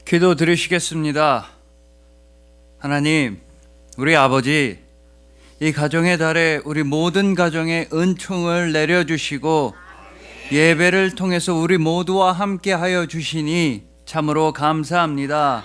기도 드리시겠습니다. 하나님, 우리 아버지, 이 가정의 달에 우리 모든 가정에 은총을 내려주시고 예배를 통해서 우리 모두와 함께 하여 주시니 참으로 감사합니다.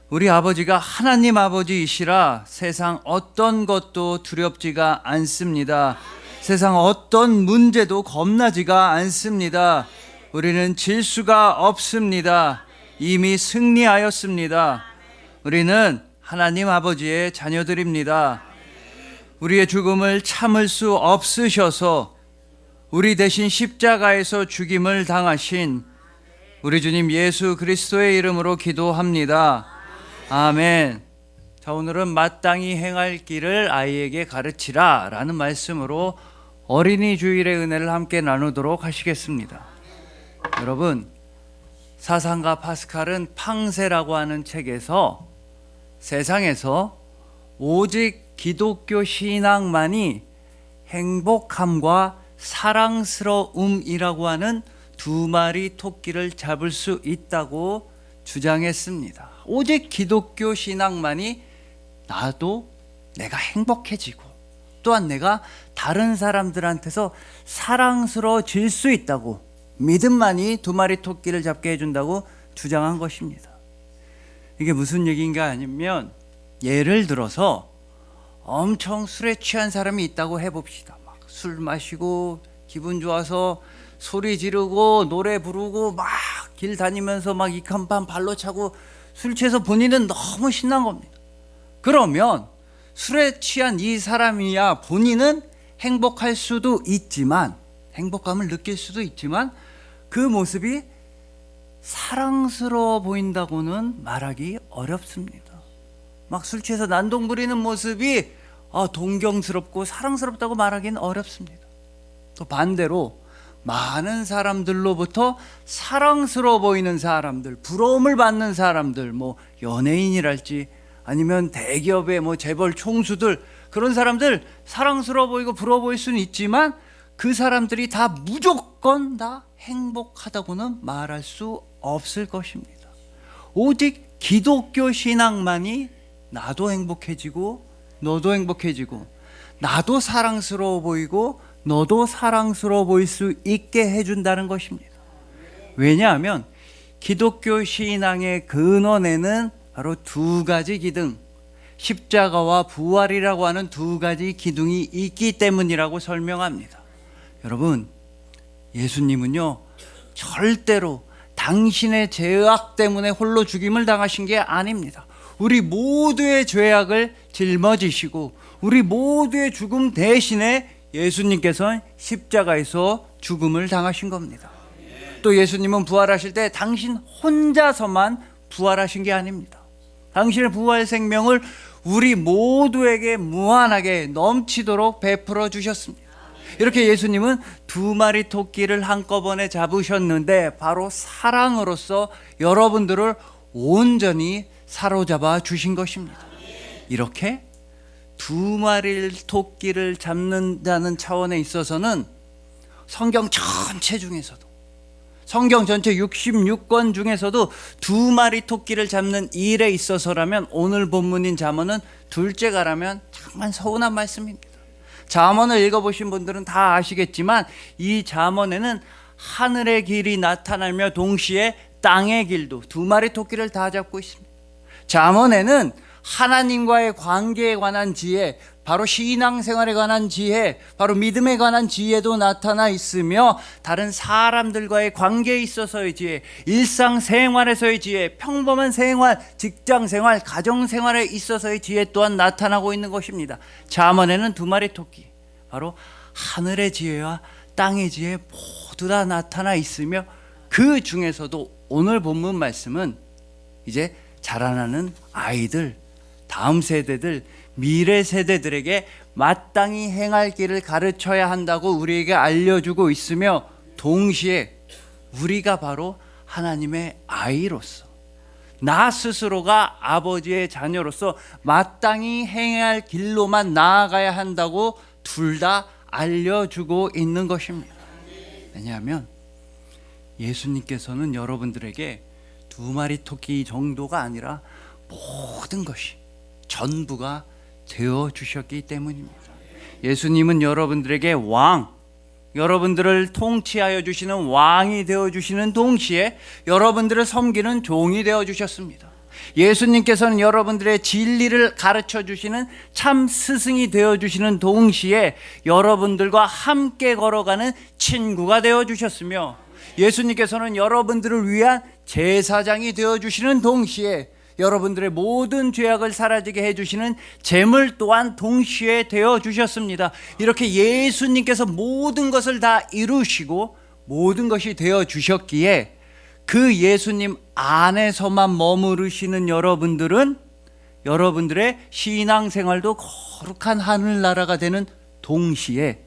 우리 아버지가 하나님 아버지이시라 세상 어떤 것도 두렵지가 않습니다. 세상 어떤 문제도 겁나지가 않습니다. 우리는 질 수가 없습니다. 이미 승리하였습니다. 우리는 하나님 아버지의 자녀들입니다. 우리의 죽음을 참을 수 없으셔서 우리 대신 십자가에서 죽임을 당하신 우리 주님 예수 그리스도의 이름으로 기도합니다. 아멘. 자, 오늘은 마땅히 행할 길을 아이에게 가르치라 라는 말씀으로 어린이 주일의 은혜를 함께 나누도록 하시겠습니다. 여러분, 사상가 파스칼은 팡세라고 하는 책에서 세상에서 오직 기독교 신앙만이 행복함과 사랑스러움이라고 하는 두 마리 토끼를 잡을 수 있다고 주장했습니다. 오직 기독교 신앙만이 나도 내가 행복해지고 또한 내가 다른 사람들한테서 사랑스러워질 수 있다고, 믿음만이 두 마리 토끼를 잡게 해준다고 주장한 것입니다. 이게 무슨 얘기인가 하면, 예를 들어서 엄청 술에 취한 사람이 있다고 해봅시다. 막 술 마시고 기분 좋아서 소리 지르고 노래 부르고 막 길 다니면서 막 이칸판 발로 차고 술 취해서 본인은 너무 신난 겁니다. 그러면 술에 취한 이 사람이야 본인은 행복할 수도 있지만, 행복감을 느낄 수도 있지만 그 모습이 사랑스러워 보인다고는 말하기 어렵습니다. 막 술 취해서 난동 부리는 모습이 동경스럽고 사랑스럽다고 말하기는 어렵습니다. 또 반대로 많은 사람들로부터 사랑스러워 보이는 사람들, 부러움을 받는 사람들, 뭐 연예인이랄지 아니면 대기업의 뭐 재벌 총수들, 그런 사람들 사랑스러워 보이고 부러워 보일 수는 있지만 그 사람들이 다 무조건 다 행복하다고는 말할 수 없을 것입니다. 오직 기독교 신앙만이 나도 행복해지고 너도 행복해지고, 나도 사랑스러워 보이고 너도 사랑스러워 보일 수 있게 해준다는 것입니다. 왜냐하면 기독교 신앙의 근원에는 바로 두 가지 기둥, 십자가와 부활이라고 하는 두 가지 기둥이 있기 때문이라고 설명합니다. 여러분, 예수님은요 절대로 당신의 죄악 때문에 홀로 죽임을 당하신 게 아닙니다. 우리 모두의 죄악을 짊어지시고 우리 모두의 죽음 대신에 예수님께서는 십자가에서 죽음을 당하신 겁니다. 또 예수님은 부활하실 때 당신 혼자서만 부활하신 게 아닙니다. 당신의 부활 생명을 우리 모두에게 무한하게 넘치도록 베풀어 주셨습니다. 이렇게 예수님은 두 마리 토끼를 한꺼번에 잡으셨는데 바로 사랑으로서 여러분들을 온전히 사로잡아 주신 것입니다. 이렇게 두 마리 토끼를 잡는다는 차원에 있어서는 성경 전체 중에서도, 성경 전체 66권 중에서도 두 마리 토끼를 잡는 일에 있어서라면 오늘 본문인 잠언은 둘째가라면 정말 서운한 말씀입니다. 잠언을 읽어보신 분들은 다 아시겠지만 이 잠언에는 하늘의 길이 나타나며 동시에 땅의 길도 두 마리 토끼를 다 잡고 있습니다. 잠언에는 하나님과의 관계에 관한 지혜, 바로 신앙생활에 관한 지혜, 바로 믿음에 관한 지혜도 나타나 있으며 다른 사람들과의 관계에 있어서의 지혜, 일상생활에서의 지혜, 평범한 생활, 직장생활, 가정생활에 있어서의 지혜 또한 나타나고 있는 것입니다. 잠언에는 두 마리 토끼, 바로 하늘의 지혜와 땅의 지혜 모두 다 나타나 있으며 그 중에서도 오늘 본문 말씀은 이제 자라나는 아이들, 다음 세대들, 미래 세대들에게 마땅히 행할 길을 가르쳐야 한다고 우리에게 알려주고 있으며 동시에 우리가 바로 하나님의 아이로서, 나 스스로가 아버지의 자녀로서 마땅히 행해야 할 길로만 나아가야 한다고 둘 다 알려주고 있는 것입니다. 왜냐하면 예수님께서는 여러분들에게 2마리 토끼 정도가 아니라 모든 것이 전부가 되어 주셨기 때문입니다. 예수님은 여러분들에게 왕, 여러분들을 통치하여 주시는 왕이 되어 주시는 동시에 여러분들을 섬기는 종이 되어 주셨습니다. 예수님께서는 여러분들의 진리를 가르쳐 주시는 참 스승이 되어 주시는 동시에 여러분들과 함께 걸어가는 친구가 되어 주셨으며, 예수님께서는 여러분들을 위한 제사장이 되어 주시는 동시에 여러분들의 모든 죄악을 사라지게 해주시는 제물 또한 동시에 되어 주셨습니다. 이렇게 예수님께서 모든 것을 다 이루시고 모든 것이 되어 주셨기에 그 예수님 안에서만 머무르시는 여러분들은 여러분들의 신앙생활도 거룩한 하늘나라가 되는 동시에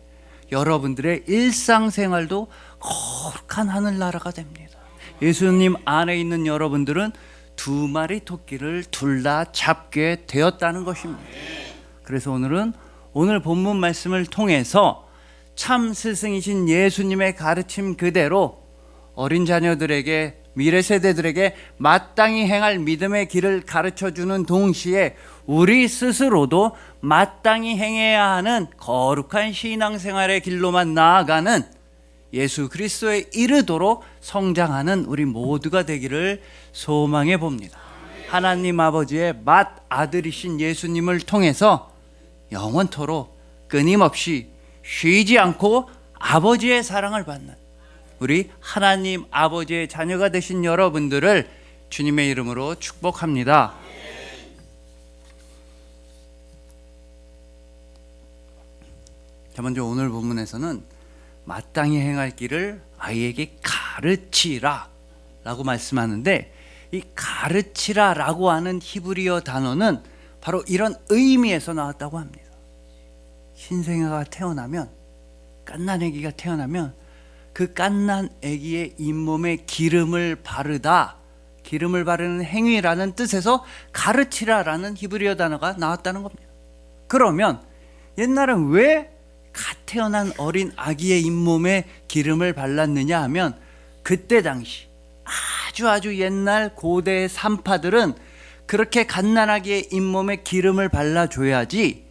여러분들의 일상생활도 거룩한 하늘나라가 됩니다. 예수님 안에 있는 여러분들은 2마리 토끼를 둘 다 잡게 되었다는 것입니다. 그래서 오늘 본문 말씀을 통해서 참 스승이신 예수님의 가르침 그대로 어린 자녀들에게, 미래 세대들에게 마땅히 행할 믿음의 길을 가르쳐주는 동시에 우리 스스로도 마땅히 행해야 하는 거룩한 신앙생활의 길로만 나아가는 예수 그리스도에 이르도록 성장하는 우리 모두가 되기를 소망해 봅니다. 하나님 아버지의 맏아들이신 예수님을 통해서 영원토록 끊임없이 쉬지 않고 아버지의 사랑을 받는 우리 하나님 아버지의 자녀가 되신 여러분들을 주님의 이름으로 축복합니다. 자, 먼저 오늘 본문에서는 마땅히 행할 길을 아이에게 가르치라 라고 말씀하는데, 이 가르치라 라고 하는 히브리어 단어는 바로 이런 의미에서 나왔다고 합니다. 신생아가 태어나면, 갓난 아기가 태어나면 그 갓난 아기의 잇몸에 기름을 바르다, 기름을 바르는 행위라는 뜻에서 가르치라 라는 히브리어 단어가 나왔다는 겁니다. 그러면 옛날엔 왜 갓 태어난 어린 아기의 잇몸에 기름을 발랐느냐 하면, 그때 당시 아주 옛날 고대 산파들은 그렇게 갓난아기의 잇몸에 기름을 발라줘야지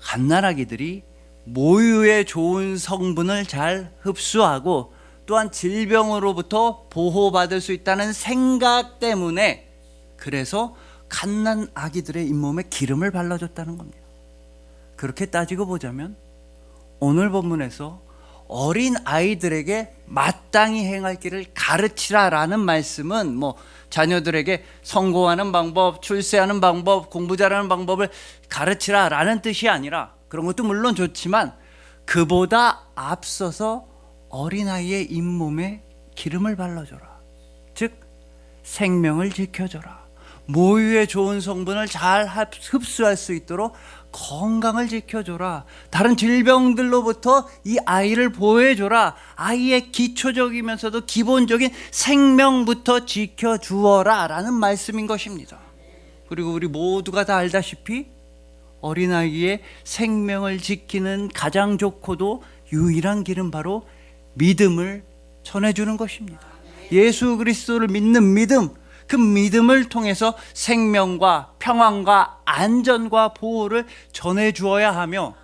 갓난아기들이 모유의 좋은 성분을 잘 흡수하고 또한 질병으로부터 보호받을 수 있다는 생각 때문에, 그래서 갓난아기들의 잇몸에 기름을 발라줬다는 겁니다. 그렇게 따지고 보자면 오늘 본문에서 어린 아이들에게 마땅히 행할 길을 가르치라라는 말씀은 자녀들에게 선거하는 방법, 출세하는 방법, 공부 잘하는 방법을 가르치라라는 뜻이 아니라, 그런 것도 물론 좋지만 그보다 앞서서 어린아이의 잇몸에 기름을 발라줘라, 즉 생명을 지켜줘라, 모유의 좋은 성분을 잘 흡수할 수 있도록 건강을 지켜줘라, 다른 질병들로부터 이 아이를 보호해줘라, 아이의 기초적이면서도 기본적인 생명부터 지켜주어라 라는 말씀인 것입니다. 그리고 우리 모두가 다 알다시피 어린아이의 생명을 지키는 가장 좋고도 유일한 길은 바로 믿음을 전해주는 것입니다. 예수 그리스도를 믿는 믿음, 그 믿음을 통해서 생명과 평안과 안전과 보호를 전해주어야 하며,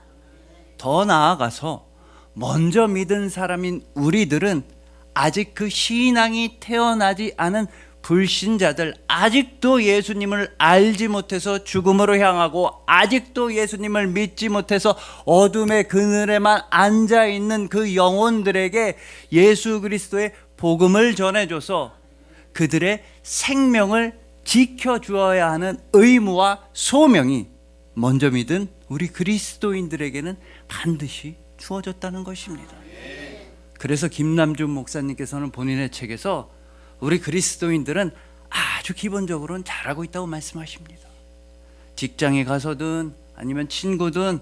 더 나아가서 먼저 믿은 사람인 우리들은 아직 그 신앙이 태어나지 않은 불신자들, 아직도 예수님을 알지 못해서 죽음으로 향하고 아직도 예수님을 믿지 못해서 어둠의 그늘에만 앉아있는 그 영혼들에게 예수 그리스도의 복음을 전해줘서 그들의 생명을 지켜주어야 하는 의무와 소명이 먼저 믿은 우리 그리스도인들에게는 반드시 주어졌다는 것입니다. 그래서 김남준 목사님께서는 본인의 책에서 우리 그리스도인들은 아주 기본적으로는 잘하고 있다고 말씀하십니다. 직장에 가서든 아니면 친구든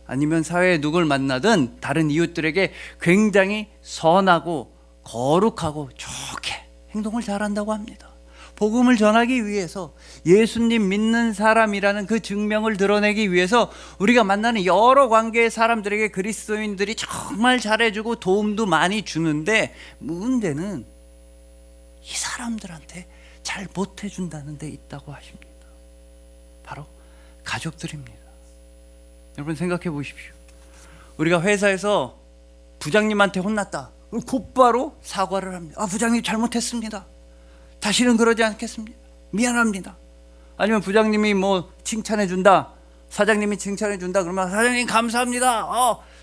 아니면 사회에 누굴 만나든 다른 이웃들에게 굉장히 선하고 거룩하고 좋게 행동을 잘한다고 합니다. 복음을 전하기 위해서, 예수님 믿는 사람이라는 그 증명을 드러내기 위해서 우리가 만나는 여러 관계의 사람들에게 그리스도인들이 정말 잘해주고 도움도 많이 주는데, 문제는 이 사람들한테 잘 못해준다는 데 있다고 하십니다. 바로 가족들입니다. 여러분 생각해 보십시오. 우리가 회사에서 부장님한테 혼났다. 곧바로 사과를 합니다. 부장님 잘못했습니다. 다시는 그러지 않겠습니다. 미안합니다. 아니면 부장님이 뭐 칭찬해 준다. 사장님이 칭찬해 준다. 그러면 사장님 감사합니다.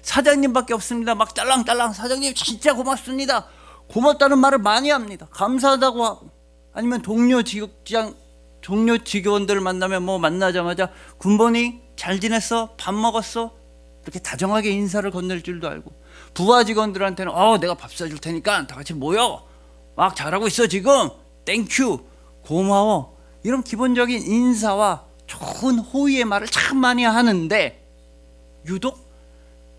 사장님밖에 없습니다. 막 딸랑딸랑 사장님 진짜 고맙습니다. 고맙다는 말을 많이 합니다. 감사하다고 하고. 아니면 동료 직원들 만나면 뭐 만나자마자 군번이 잘 지냈어? 밥 먹었어? 이렇게 다정하게 인사를 건넬 줄도 알고, 부하 직원들한테는 내가 밥 사줄 테니까 다 같이 모여. 막 잘하고 있어 지금. 땡큐. 고마워. 이런 기본적인 인사와 좋은 호의의 말을 참 많이 하는데 유독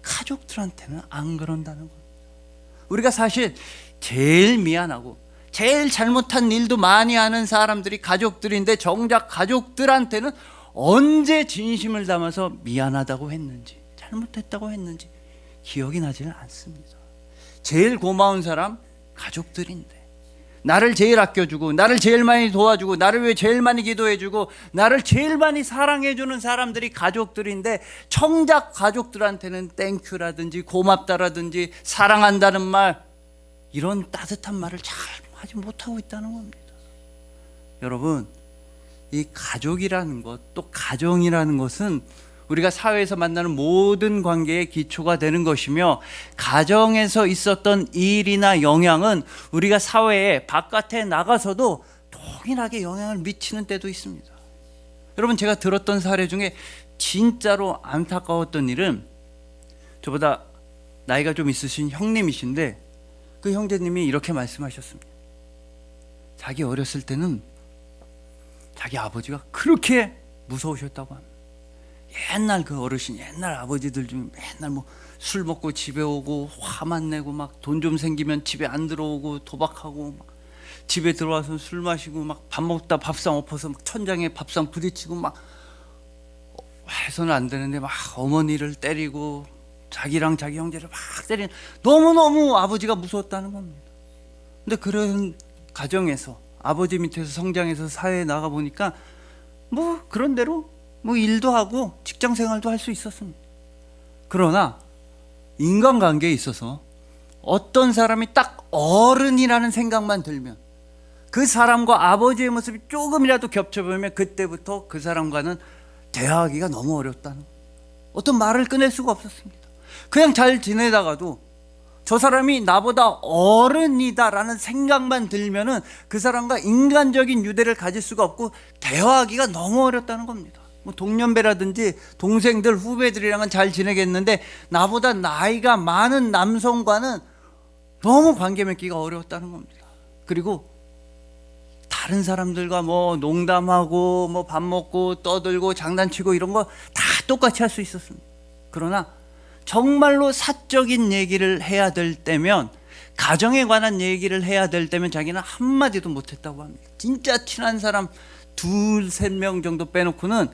가족들한테는 안 그런다는 겁니다. 우리가 사실 제일 미안하고 제일 잘못한 일도 많이 하는 사람들이 가족들인데 정작 가족들한테는 언제 진심을 담아서 미안하다고 했는지 잘못했다고 했는지 기억이 나지는 않습니다. 제일 고마운 사람 가족들인데, 나를 제일 아껴주고 나를 제일 많이 도와주고 나를 위해 제일 많이 기도해주고 나를 제일 많이 사랑해주는 사람들이 가족들인데 정작 가족들한테는 땡큐라든지 고맙다라든지 사랑한다는 말, 이런 따뜻한 말을 잘 하지 못하고 있다는 겁니다. 여러분, 이 가족이라는 것, 또 가정이라는 것은 우리가 사회에서 만나는 모든 관계의 기초가 되는 것이며, 가정에서 있었던 일이나 영향은 우리가 사회에 바깥에 나가서도 동일하게 영향을 미치는 때도 있습니다. 여러분, 제가 들었던 사례 중에 진짜로 안타까웠던 일은, 저보다 나이가 좀 있으신 형님이신데 그 형제님이 이렇게 말씀하셨습니다. 자기 어렸을 때는 자기 아버지가 그렇게 무서우셨다고 합니다. 옛날 그 어르신, 옛날 아버지들 중에 맨날 뭐 술 먹고 집에 오고 화만 내고 막 돈 좀 생기면 집에 안 들어오고 도박하고, 막 집에 들어와서 술 마시고 막 밥 먹다 밥상 엎어서 막 천장에 밥상 부딪히고 막 해서는 안 되는데 막 어머니를 때리고 자기랑 자기 형제를 막 때리는, 너무너무 아버지가 무서웠다는 겁니다. 근데 그런 가정에서 아버지 밑에서 성장해서 사회에 나가 보니까 뭐 그런 대로 뭐 일도 하고 직장 생활도 할 수 있었습니다. 그러나 인간관계에 있어서 어떤 사람이 딱 어른이라는 생각만 들면, 그 사람과 아버지의 모습이 조금이라도 겹쳐보면 그때부터 그 사람과는 대화하기가 너무 어렵다는, 어떤 말을 꺼낼 수가 없었습니다. 그냥 잘 지내다가도 저 사람이 나보다 어른이다라는 생각만 들면은 그 사람과 인간적인 유대를 가질 수가 없고 대화하기가 너무 어렵다는 겁니다. 뭐 동년배라든지 동생들, 후배들이랑은 잘 지내겠는데 나보다 나이가 많은 남성과는 너무 관계 맺기가 어려웠다는 겁니다. 그리고 다른 사람들과 뭐 농담하고 뭐 밥 먹고 떠들고 장난치고 이런 거 다 똑같이 할 수 있었습니다. 그러나 정말로 사적인 얘기를 해야 될 때면, 가정에 관한 얘기를 해야 될 때면 자기는 한마디도 못했다고 합니다. 진짜 친한 사람 2-3명 정도 빼놓고는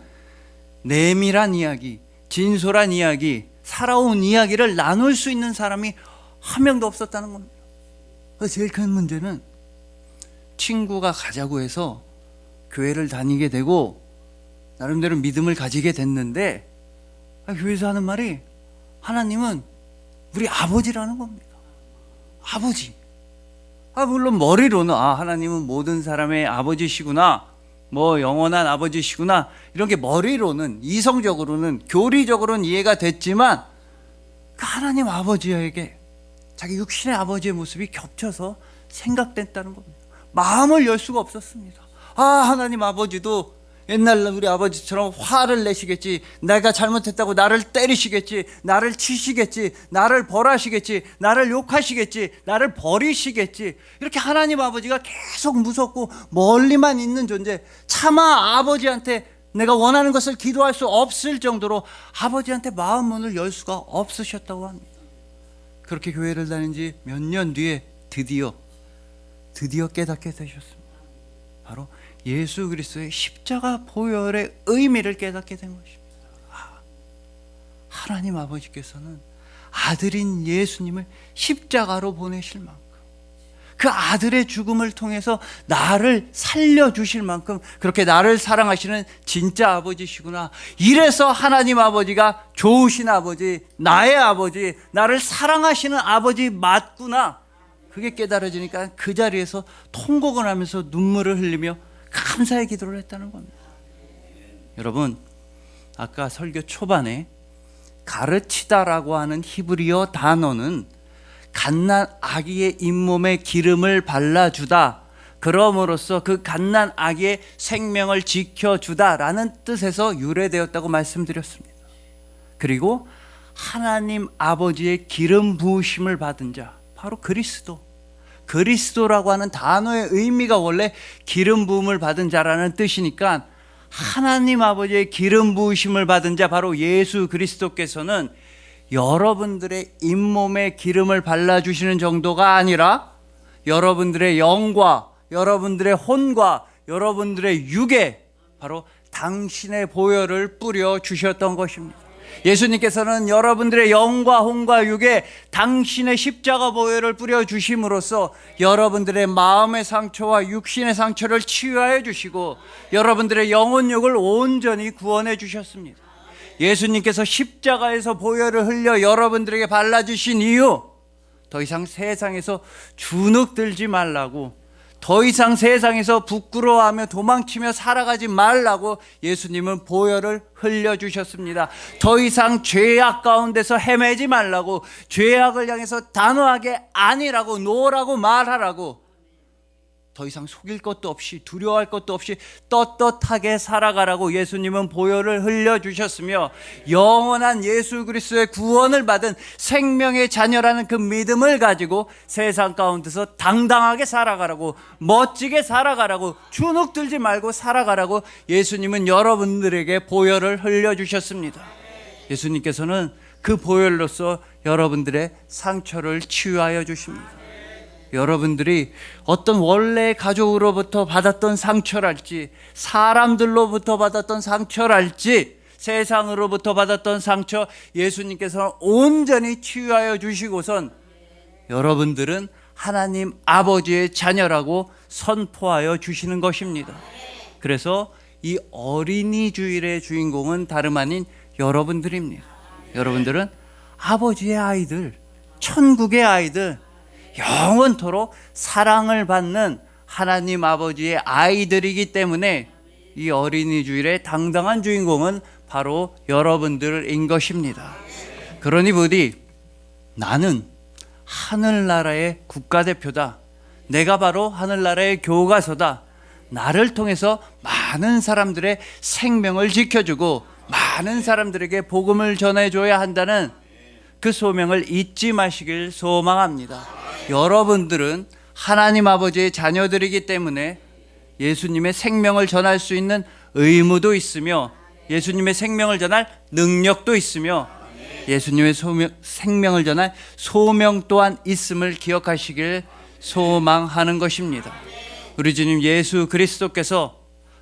내밀한 이야기, 진솔한 이야기, 살아온 이야기를 나눌 수 있는 사람이 한 명도 없었다는 겁니다. 그래서 제일 큰 문제는 친구가 가자고 해서 교회를 다니게 되고 나름대로 믿음을 가지게 됐는데, 교회에서 하는 말이 하나님은 우리 아버지라는 겁니다. 아버지. 물론 머리로는 하나님은 모든 사람의 아버지시구나, 뭐 영원한 아버지시구나, 이런 게 머리로는, 이성적으로는, 교리적으로는 이해가 됐지만 그 하나님 아버지에게 자기 육신의 아버지의 모습이 겹쳐서 생각됐다는 겁니다. 마음을 열 수가 없었습니다. 하나님 아버지도 옛날 우리 아버지처럼 화를 내시겠지, 내가 잘못했다고 나를 때리시겠지, 나를 치시겠지, 나를 벌하시겠지, 나를 욕하시겠지, 나를 버리시겠지, 이렇게 하나님 아버지가 계속 무섭고 멀리만 있는 존재, 차마 아버지한테 내가 원하는 것을 기도할 수 없을 정도로 아버지한테 마음 문을 열 수가 없으셨다고 합니다. 그렇게 교회를 다닌 지 몇 년 뒤에 드디어 깨닫게 되셨습니다. 바로 예수 그리스도의 십자가 보혈의 의미를 깨닫게 된 것입니다. 하나님 아버지께서는 아들인 예수님을 십자가로 보내실 만큼 그 아들의 죽음을 통해서 나를 살려주실 만큼 그렇게 나를 사랑하시는 진짜 아버지시구나. 이래서 하나님 아버지가 좋으신 아버지, 나의 아버지, 나를 사랑하시는 아버지 맞구나. 그게 깨달아지니까 그 자리에서 통곡을 하면서 눈물을 흘리며 감사의 기도를 했다는 겁니다. 여러분, 아까 설교 초반에 가르치다라고 하는 히브리어 단어는 갓난 아기의 잇몸에 기름을 발라주다, 그럼으로써 그 갓난 아기의 생명을 지켜주다라는 뜻에서 유래되었다고 말씀드렸습니다. 그리고 하나님 아버지의 기름 부으심을 받은 자, 바로 그리스도라고 하는 단어의 의미가 원래 기름 부음을 받은 자라는 뜻이니까 하나님 아버지의 기름 부으심을 받은 자, 바로 예수 그리스도께서는 여러분들의 잇몸에 기름을 발라주시는 정도가 아니라 여러분들의 영과 여러분들의 혼과 여러분들의 육에 바로 당신의 보혈을 뿌려 주셨던 것입니다. 예수님께서는 여러분들의 영과 혼과 육에 당신의 십자가 보혈을 뿌려 주심으로써 여러분들의 마음의 상처와 육신의 상처를 치유하여 주시고 여러분들의 영혼육을 온전히 구원해 주셨습니다. 예수님께서 십자가에서 보혈을 흘려 여러분들에게 발라주신 이유, 더 이상 세상에서 주눅 들지 말라고, 더 이상 세상에서 부끄러워하며 도망치며 살아가지 말라고 예수님은 보혈을 흘려주셨습니다. 더 이상 죄악 가운데서 헤매지 말라고, 죄악을 향해서 단호하게 아니라고, 노라고 말하라고, 더 이상 속일 것도 없이 두려워할 것도 없이 떳떳하게 살아가라고 예수님은 보혈을 흘려주셨으며, 영원한 예수 그리스도의 구원을 받은 생명의 자녀라는 그 믿음을 가지고 세상 가운데서 당당하게 살아가라고, 멋지게 살아가라고, 주눅 들지 말고 살아가라고 예수님은 여러분들에게 보혈을 흘려주셨습니다. 예수님께서는 그 보혈로서 여러분들의 상처를 치유하여 주십니다. 여러분들이 어떤 원래 가족으로부터 받았던 상처랄지, 사람들로부터 받았던 상처랄지, 세상으로부터 받았던 상처, 예수님께서는 온전히 치유하여 주시고선 여러분들은 하나님 아버지의 자녀라고 선포하여 주시는 것입니다. 그래서 이 어린이 주일의 주인공은 다름 아닌 여러분들입니다. 여러분들은 아버지의 아이들, 천국의 아이들, 영원토록 사랑을 받는 하나님 아버지의 아이들이기 때문에 이 어린이 주일의 당당한 주인공은 바로 여러분들인 것입니다. 그러니 부디 나는 하늘나라의 국가대표다, 내가 바로 하늘나라의 교과서다, 나를 통해서 많은 사람들의 생명을 지켜주고 많은 사람들에게 복음을 전해줘야 한다는 그 소명을 잊지 마시길 소망합니다. 여러분들은 하나님 아버지의 자녀들이기 때문에 예수님의 생명을 전할 수 있는 의무도 있으며 예수님의 생명을 전할 능력도 있으며 예수님의 생명을 전할 소명 또한 있음을 기억하시길 소망하는 것입니다. 우리 주님 예수 그리스도께서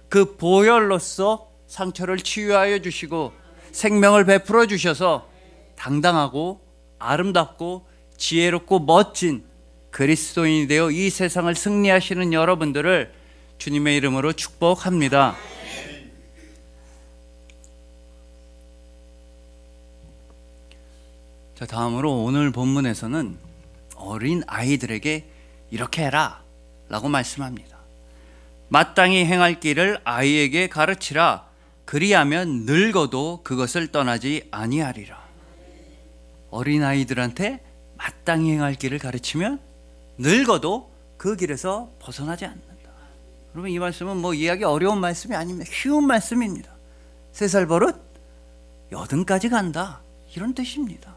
그 보혈로서 상처를 치유하여 주시고 생명을 베풀어 주셔서 당당하고 아름답고 지혜롭고 멋진 그리스도인이 되어 이 세상을 승리하시는 여러분들을 주님의 이름으로 축복합니다. 자, 다음으로 오늘 본문에서는 어린 아이들에게 이렇게 해라 라고 말씀합니다. 마땅히 행할 길을 아이에게 가르치라. 그리하면 늙어도 그것을 떠나지 아니하리라. 어린 아이들한테 마땅히 행할 길을 가르치면 늙어도 그 길에서 벗어나지 않는다. 여러분, 이 말씀은 뭐 이해하기 어려운 말씀이 아닙니다. 쉬운 말씀입니다. 3살 버릇 80까지 간다, 이런 뜻입니다.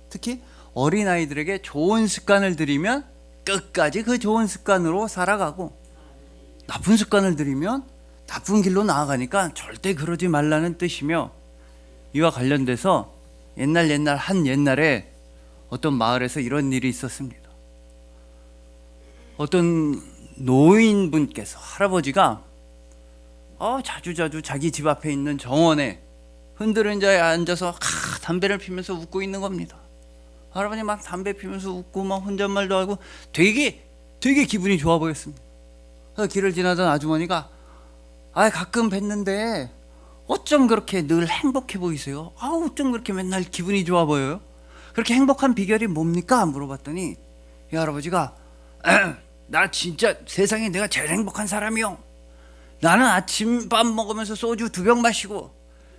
특히 어린아이들에게 좋은 습관을 들이면 끝까지 그 좋은 습관으로 살아가고, 나쁜 습관을 들이면 나쁜 길로 나아가니까 절대 그러지 말라는 뜻이며, 이와 관련돼서 옛날에 어떤 마을에서 이런 일이 있었습니다. 어떤 노인분께서, 할아버지가 자주자주 자기 집 앞에 있는 정원에 흔들은 자에 앉아서 담배를 피면서 웃고 있는 겁니다. 할아버지 막 담배 피면서 웃고 막 혼잣말도 하고 되게 되게 기분이 좋아 보였습니다. 그래서 길을 지나던 아주머니가 가끔 뵀는데 어쩜 그렇게 늘 행복해 보이세요? 어쩜 그렇게 맨날 기분이 좋아 보여요? 그렇게 행복한 비결이 뭡니까? 물어봤더니 이 할아버지가 나 진짜 세상에 내가 제일 행복한 사람이요. 나는 아침밥 먹으면서 소주 2병 마시고,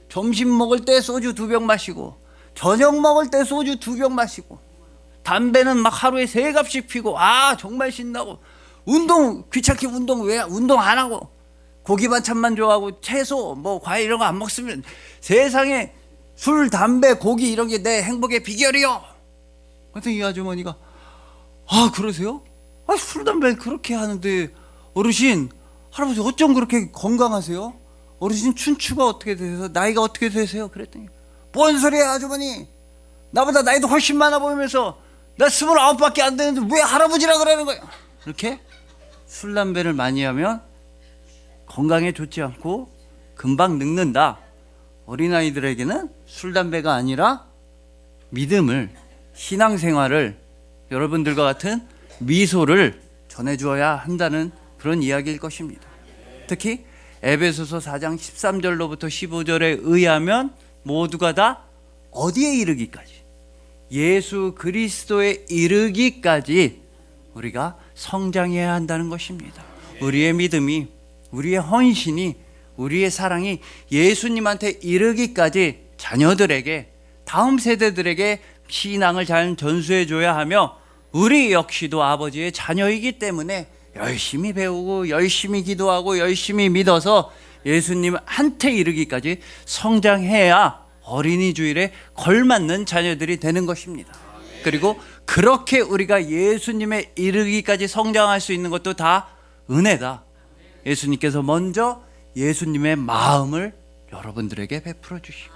점심 먹을 때 소주 2병 마시고, 저녁 먹을 때 소주 2병 마시고, 담배는 막 하루에 3갑씩 피고, 정말 신나고, 운동 귀찮게 왜 운동 안 하고, 고기 반찬만 좋아하고 채소 뭐 과일 이런 거 안 먹으면 세상에 술, 담배, 고기 이런 게 내 행복의 비결이요. 그래서 이 아주머니가 그러세요? 술, 담배 그렇게 하는데 어르신, 할아버지 어쩜 그렇게 건강하세요? 어르신 춘추가 어떻게 되세요? 나이가 어떻게 되세요? 그랬더니 뭔 소리야 아주머니, 나보다 나이도 훨씬 많아 보이면서 나 29밖에 안 되는데 왜 할아버지라 그러는 거야? 이렇게 술, 담배를 많이 하면 건강에 좋지 않고 금방 늙는다. 어린아이들에게는 술, 담배가 아니라 믿음을, 신앙생활을, 여러분들과 같은 미소를 전해주어야 한다는 그런 이야기일 것입니다. 특히 에베소서 4장 13절로부터 15절에 의하면 모두가 다 어디에 이르기까지, 예수 그리스도에 이르기까지 우리가 성장해야 한다는 것입니다. 우리의 믿음이, 우리의 헌신이, 우리의 사랑이 예수님한테 이르기까지 자녀들에게, 다음 세대들에게 신앙을 잘 전수해 줘야 하며, 우리 역시도 아버지의 자녀이기 때문에 열심히 배우고 열심히 기도하고 열심히 믿어서 예수님한테 이르기까지 성장해야 어린이 주일에 걸맞는 자녀들이 되는 것입니다. 그리고 그렇게 우리가 예수님에 이르기까지 성장할 수 있는 것도 다 은혜다. 예수님께서 먼저 예수님의 마음을 여러분들에게 베풀어 주시고,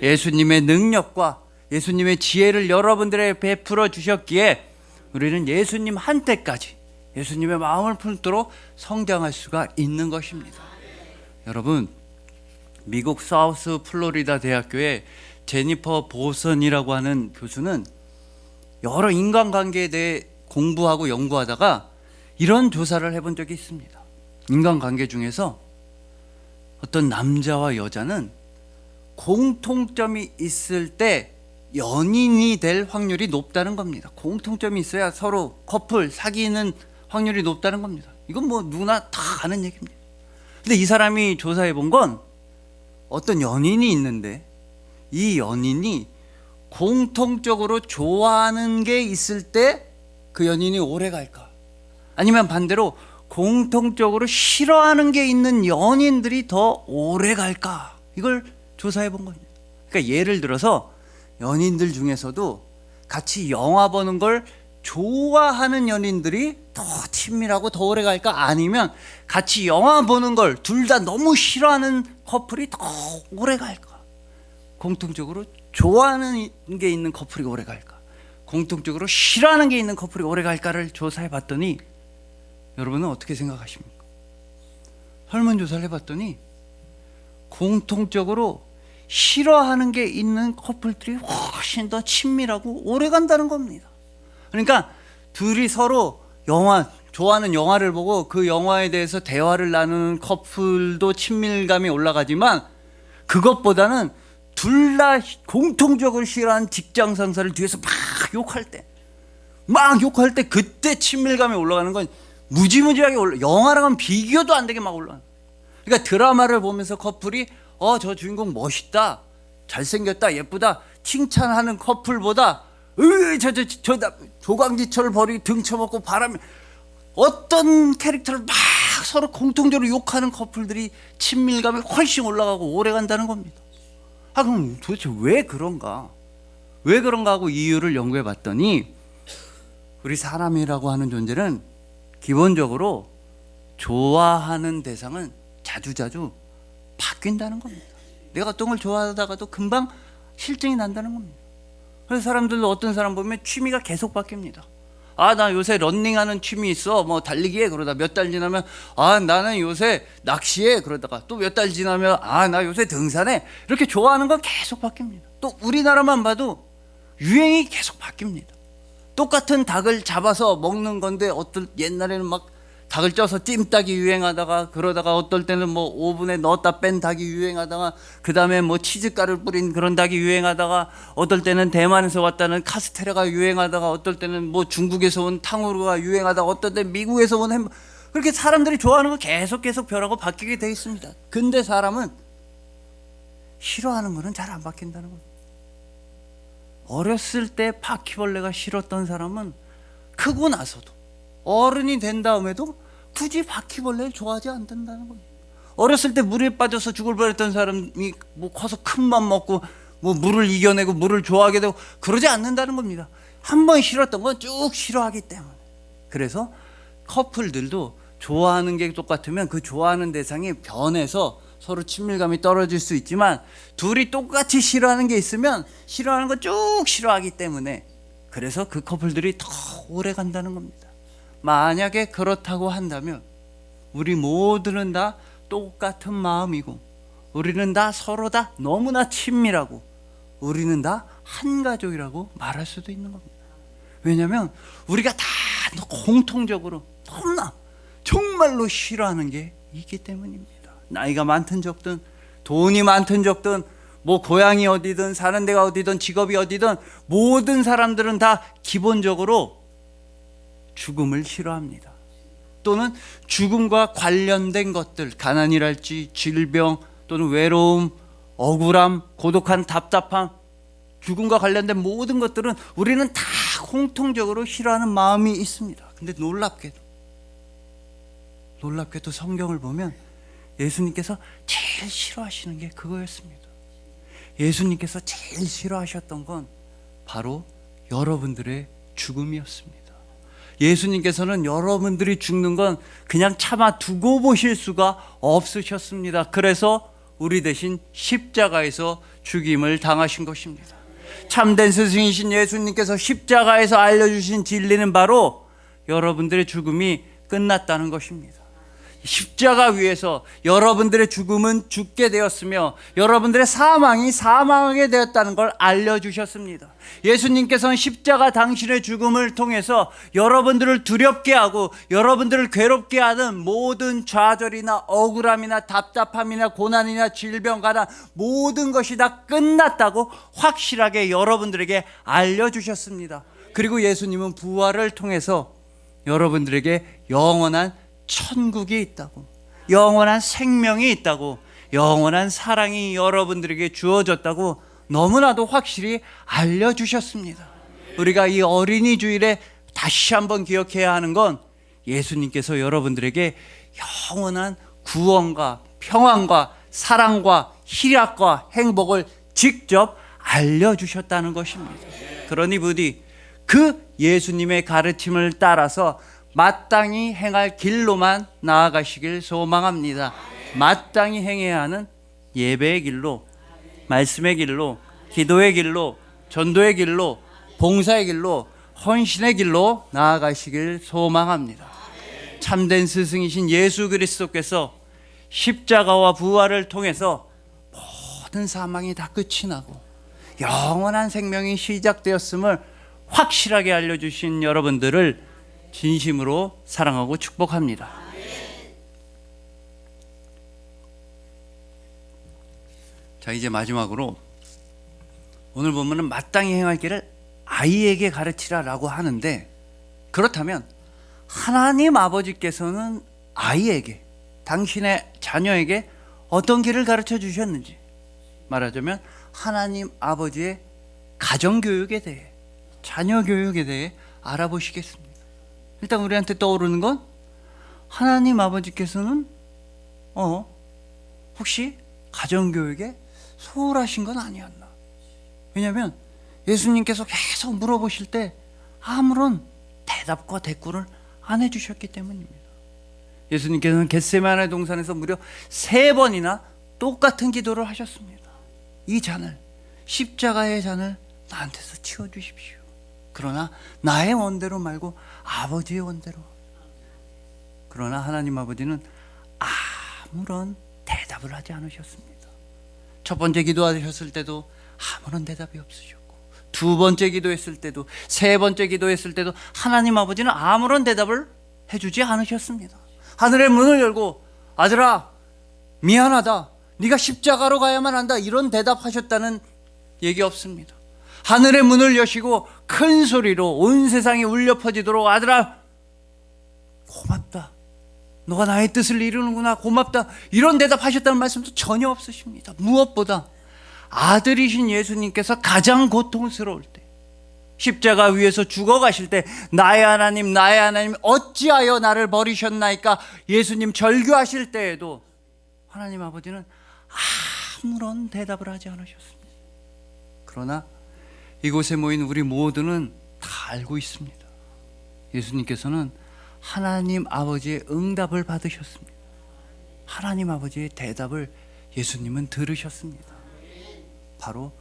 예수님의 능력과 예수님의 지혜를 여러분들에게 베풀어 주셨기에 우리는 예수님 한테까지 예수님의 마음을 품도록 성장할 수가 있는 것입니다. 여러분, 미국 사우스 플로리다 대학교의 제니퍼 보선이라고 하는 교수는 여러 인간관계에 대해 공부하고 연구하다가 이런 조사를 해본 적이 있습니다. 인간관계 중에서 어떤 남자와 여자는 공통점이 있을 때 연인이 될 확률이 높다는 겁니다. 공통점이 있어야 서로 커플, 사귀는 확률이 높다는 겁니다. 이건 뭐 누구나 다 아는 얘기입니다. 근데 이 사람이 조사해 본 건 어떤 연인이 있는데 이 연인이 공통적으로 좋아하는 게 있을 때 그 연인이 오래 갈까, 아니면 반대로 공통적으로 싫어하는 게 있는 연인들이 더 오래 갈까, 이걸 조사해 본 겁니다. 그러니까 예를 들어서 연인들 중에서도 같이 영화 보는 걸 좋아하는 연인들이 더 친밀하고 더 오래 갈까, 아니면 같이 영화 보는 걸 둘 다 너무 싫어하는 커플이 더 오래 갈까, 공통적으로 좋아하는 게 있는 커플이 오래 갈까, 공통적으로 싫어하는 게 있는 커플이 오래 갈까를 조사해 봤더니 여러분은 어떻게 생각하십니까? 설문조사를 해봤더니 공통적으로 싫어하는 게 있는 커플들이 훨씬 더 친밀하고 오래 간다는 겁니다. 그러니까 둘이 서로 좋아하는 영화를 보고 그 영화에 대해서 대화를 나누는 커플도 친밀감이 올라가지만, 그것보다는 둘 다 공통적으로 싫어하는 직장 상사를 뒤에서 막 욕할 때 그때 친밀감이 올라가는 건 무지무지하게 영화랑은 비교도 안 되게 막 올라가는. 그러니까 드라마를 보면서 커플이 저 주인공 멋있다, 잘생겼다, 예쁘다 칭찬하는 커플보다 조강지철 벌이 등쳐먹고 바람에 어떤 캐릭터를 막 서로 공통적으로 욕하는 커플들이 친밀감이 훨씬 올라가고 오래 간다는 겁니다. 그럼 도대체 왜 그런가 하고 이유를 연구해 봤더니, 우리 사람이라고 하는 존재는 기본적으로 좋아하는 대상은 자주자주 바뀐다는 겁니다. 내가 어떤 걸 좋아하다가도 금방 실증이 난다는 겁니다. 그래서 사람들도 어떤 사람 보면 취미가 계속 바뀝니다. 나 요새 런닝하는 취미 있어, 뭐 달리기에, 그러다 몇 달 지나면 나는 요새 낚시에, 그러다가 또 몇 달 지나면 나 요새 등산에, 이렇게 좋아하는 건 계속 바뀝니다. 또 우리나라만 봐도 유행이 계속 바뀝니다. 똑같은 닭을 잡아서 먹는 건데 옛날에는 막 닭을 쪄서 찜닭이 유행하다가, 그러다가 어떨 때는 뭐 오븐에 넣었다 뺀 닭이 유행하다가, 그 다음에 뭐 치즈가루 뿌린 그런 닭이 유행하다가, 어떨 때는 대만에서 왔다는 카스테라가 유행하다가, 어떨 때는 뭐 중국에서 온 탕후루가 유행하다가, 어떨 때 미국에서 온 그렇게 사람들이 좋아하는 거 계속 변하고 바뀌게 돼 있습니다. 근데 사람은 싫어하는 거는 잘 안 바뀐다는 겁니다. 어렸을 때 바퀴벌레가 싫었던 사람은 크고 나서도, 어른이 된 다음에도 굳이 바퀴벌레를 좋아하지 않는다는 거예요. 어렸을 때 물에 빠져서 죽을 뻔했던 사람이 뭐 커서 큰 맘 먹고 뭐 물을 이겨내고 물을 좋아하게 되고 그러지 않는다는 겁니다. 한 번 싫었던 건 쭉 싫어하기 때문에. 그래서 커플들도 좋아하는 게 똑같으면 그 좋아하는 대상이 변해서 서로 친밀감이 떨어질 수 있지만, 둘이 똑같이 싫어하는 게 있으면 싫어하는 거 쭉 싫어하기 때문에, 그래서 그 커플들이 더 오래 간다는 겁니다. 만약에 그렇다고 한다면 우리 모두는 다 똑같은 마음이고, 우리는 다 서로 다 너무나 친밀하고, 우리는 다 한 가족이라고 말할 수도 있는 겁니다. 왜냐하면 우리가 다 공통적으로 너무나 정말로 싫어하는 게 있기 때문입니다. 나이가 많든 적든, 돈이 많든 적든, 뭐 고향이 어디든, 사는 데가 어디든, 직업이 어디든, 모든 사람들은 다 기본적으로 죽음을 싫어합니다. 또는 죽음과 관련된 것들, 가난이랄지 질병 또는 외로움, 억울함, 고독한 답답함, 죽음과 관련된 모든 것들은 우리는 다 공통적으로 싫어하는 마음이 있습니다. 근데 놀랍게도 성경을 보면 예수님께서 제일 싫어하시는 게 그거였습니다. 예수님께서 제일 싫어하셨던 건 바로 여러분들의 죽음이었습니다. 예수님께서는 여러분들이 죽는 건 그냥 참아 두고 보실 수가 없으셨습니다. 그래서 우리 대신 십자가에서 죽임을 당하신 것입니다. 참된 스승이신 예수님께서 십자가에서 알려주신 진리는 바로 여러분들의 죽음이 끝났다는 것입니다. 십자가 위에서 여러분들의 죽음은 죽게 되었으며 여러분들의 사망이 사망하게 되었다는 걸 알려주셨습니다. 예수님께서는 십자가 당신의 죽음을 통해서 여러분들을 두렵게 하고 여러분들을 괴롭게 하는 모든 좌절이나 억울함이나 답답함이나 고난이나 질병, 가난, 모든 것이 다 끝났다고 확실하게 여러분들에게 알려주셨습니다. 그리고 예수님은 부활을 통해서 여러분들에게 영원한 천국이 있다고, 영원한 생명이 있다고, 영원한 사랑이 여러분들에게 주어졌다고 너무나도 확실히 알려주셨습니다. 우리가 이 어린이 주일에 다시 한번 기억해야 하는 건 예수님께서 여러분들에게 영원한 구원과 평안과 사랑과 희락과 행복을 직접 알려주셨다는 것입니다. 그러니 부디 그 예수님의 가르침을 따라서 마땅히 행할 길로만 나아가시길 소망합니다. 마땅히 행해야 하는 예배의 길로, 말씀의 길로, 기도의 길로, 전도의 길로, 봉사의 길로, 헌신의 길로 나아가시길 소망합니다. 참된 스승이신 예수 그리스도께서 십자가와 부활을 통해서 모든 사망이 다 끝이 나고 영원한 생명이 시작되었음을 확실하게 알려주신 여러분들을 진심으로 사랑하고 축복합니다. 자, 이제 마지막으로 오늘 보면은 마땅히 행할 길을 아이에게 가르치라라고 하는데, 그렇다면 하나님 아버지께서는 아이에게, 당신의 자녀에게 어떤 길을 가르쳐 주셨는지, 말하자면 하나님 아버지의 가정교육에 대해, 자녀 교육에 대해 알아보시겠습니다. 일단 우리한테 떠오르는 건 하나님 아버지께서는 혹시 가정교육에 소홀하신 건 아니었나. 왜냐하면 예수님께서 계속 물어보실 때 아무런 대답과 대꾸를 안 해주셨기 때문입니다. 예수님께서는 겟세마네 동산에서 무려 3번이나 똑같은 기도를 하셨습니다. 이 잔을, 십자가의 잔을 나한테서 치워주십시오. 그러나 나의 원대로 말고 아버지의 원대로. 그러나 하나님 아버지는 아무런 대답을 하지 않으셨습니다. 첫 번째 기도하셨을 때도 아무런 대답이 없으셨고, 두 번째 기도했을 때도, 세 번째 기도했을 때도 하나님 아버지는 아무런 대답을 해주지 않으셨습니다. 하늘의 문을 열고 아들아 미안하다, 네가 십자가로 가야만 한다, 이런 대답하셨다는 얘기 없습니다. 하늘의 문을 여시고 큰 소리로 온 세상이 울려 퍼지도록 아들아 고맙다, 너가 나의 뜻을 이루는구나, 고맙다, 이런 대답하셨다는 말씀도 전혀 없으십니다. 무엇보다 아들이신 예수님께서 가장 고통스러울 때, 십자가 위에서 죽어가실 때 나의 하나님 나의 하나님 어찌하여 나를 버리셨나이까 예수님 절규하실 때에도 하나님 아버지는 아무런 대답을 하지 않으셨습니다. 그러나 이곳에 모인 우리 모두는 다 알고 있습니다. 예수님께서는 하나님 아버지의 응답을 받으셨습니다. 하나님 아버지의 대답을 예수님은 들으셨습니다. 바로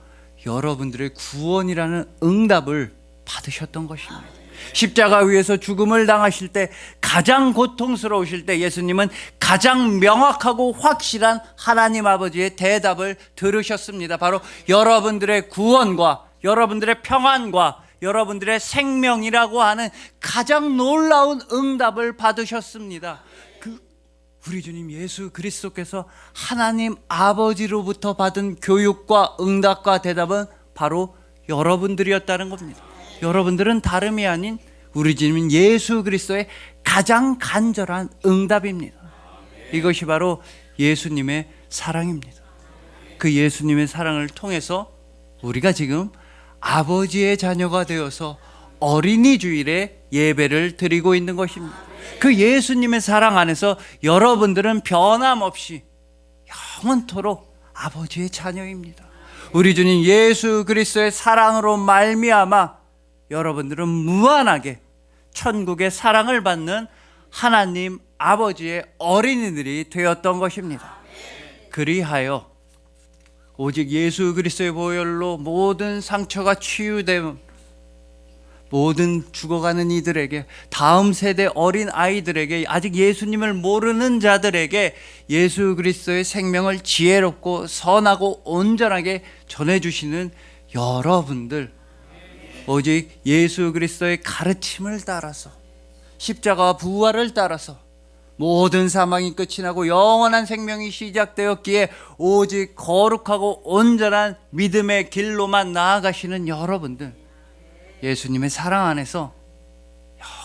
여러분들의 구원이라는 응답을 받으셨던 것입니다. 십자가 위에서 죽음을 당하실 때, 가장 고통스러우실 때 예수님은 가장 명확하고 확실한 하나님 아버지의 대답을 들으셨습니다. 바로 여러분들의 구원과 여러분들의 평안과 여러분들의 생명이라고 하는 가장 놀라운 응답을 받으셨습니다. 우리 주님 예수 그리스도께서 하나님 아버지로부터 받은 교육과 응답과 대답은 바로 여러분들이었다는 겁니다. 여러분들은 다름이 아닌 우리 주님 예수 그리스도의 가장 간절한 응답입니다. 이것이 바로 예수님의 사랑입니다. 그 예수님의 사랑을 통해서 우리가 지금 아버지의 자녀가 되어서 어린이 주일에 예배를 드리고 있는 것입니다. 그 예수님의 사랑 안에서 여러분들은 변함없이 영원토록 아버지의 자녀입니다. 우리 주님 예수 그리스도의 사랑으로 말미암아 여러분들은 무한하게 천국의 사랑을 받는 하나님 아버지의 어린이들이 되었던 것입니다. 그리하여 오직 예수 그리스도의 보혈로 모든 상처가 치유됨, 모든 죽어가는 이들에게, 다음 세대 어린 아이들에게, 아직 예수님을 모르는 자들에게 예수 그리스도의 생명을 지혜롭고 선하고 온전하게 전해주시는 여러분들, 오직 예수 그리스도의 가르침을 따라서, 십자가와 부활을 따라서 모든 사망이 끝이 나고 영원한 생명이 시작되었기에 오직 거룩하고 온전한 믿음의 길로만 나아가시는 여러분들, 예수님의 사랑 안에서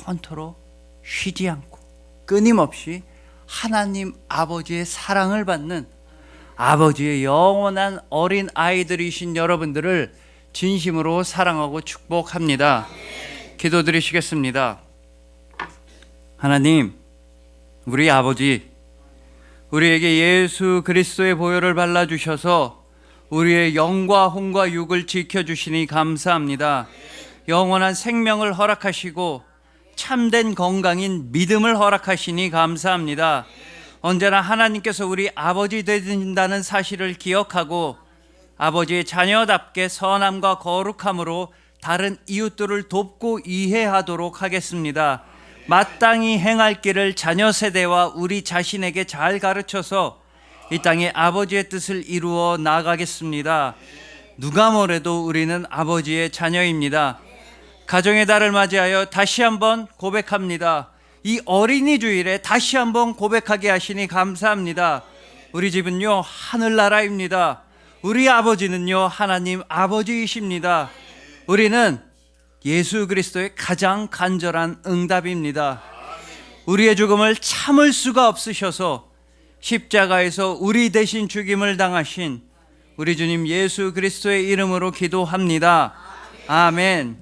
영원토록 쉬지 않고 끊임없이 하나님 아버지의 사랑을 받는 아버지의 영원한 어린 아이들이신 여러분들을 진심으로 사랑하고 축복합니다. 기도드리시겠습니다. 하나님, 우리 아버지, 우리에게 예수 그리스도의 보혈을 발라주셔서 우리의 영과 혼과 육을 지켜주시니 감사합니다. 영원한 생명을 허락하시고 참된 건강인 믿음을 허락하시니 감사합니다. 언제나 하나님께서 우리 아버지 되신다는 사실을 기억하고 아버지의 자녀답게 선함과 거룩함으로 다른 이웃들을 돕고 이해하도록 하겠습니다. 마땅히 행할 길을 자녀 세대와 우리 자신에게 잘 가르쳐서 이 땅에 아버지의 뜻을 이루어 나가겠습니다. 누가 뭐래도 우리는 아버지의 자녀입니다. 가정의 달을 맞이하여 다시 한번 고백합니다. 이 어린이 주일에 다시 한번 고백하게 하시니 감사합니다. 우리 집은요 하늘나라입니다. 우리 아버지는요 하나님 아버지이십니다. 우리는 예수 그리스도의 가장 간절한 응답입니다. 우리의 죽음을 참을 수가 없으셔서 십자가에서 우리 대신 죽임을 당하신 우리 주님 예수 그리스도의 이름으로 기도합니다. 아멘.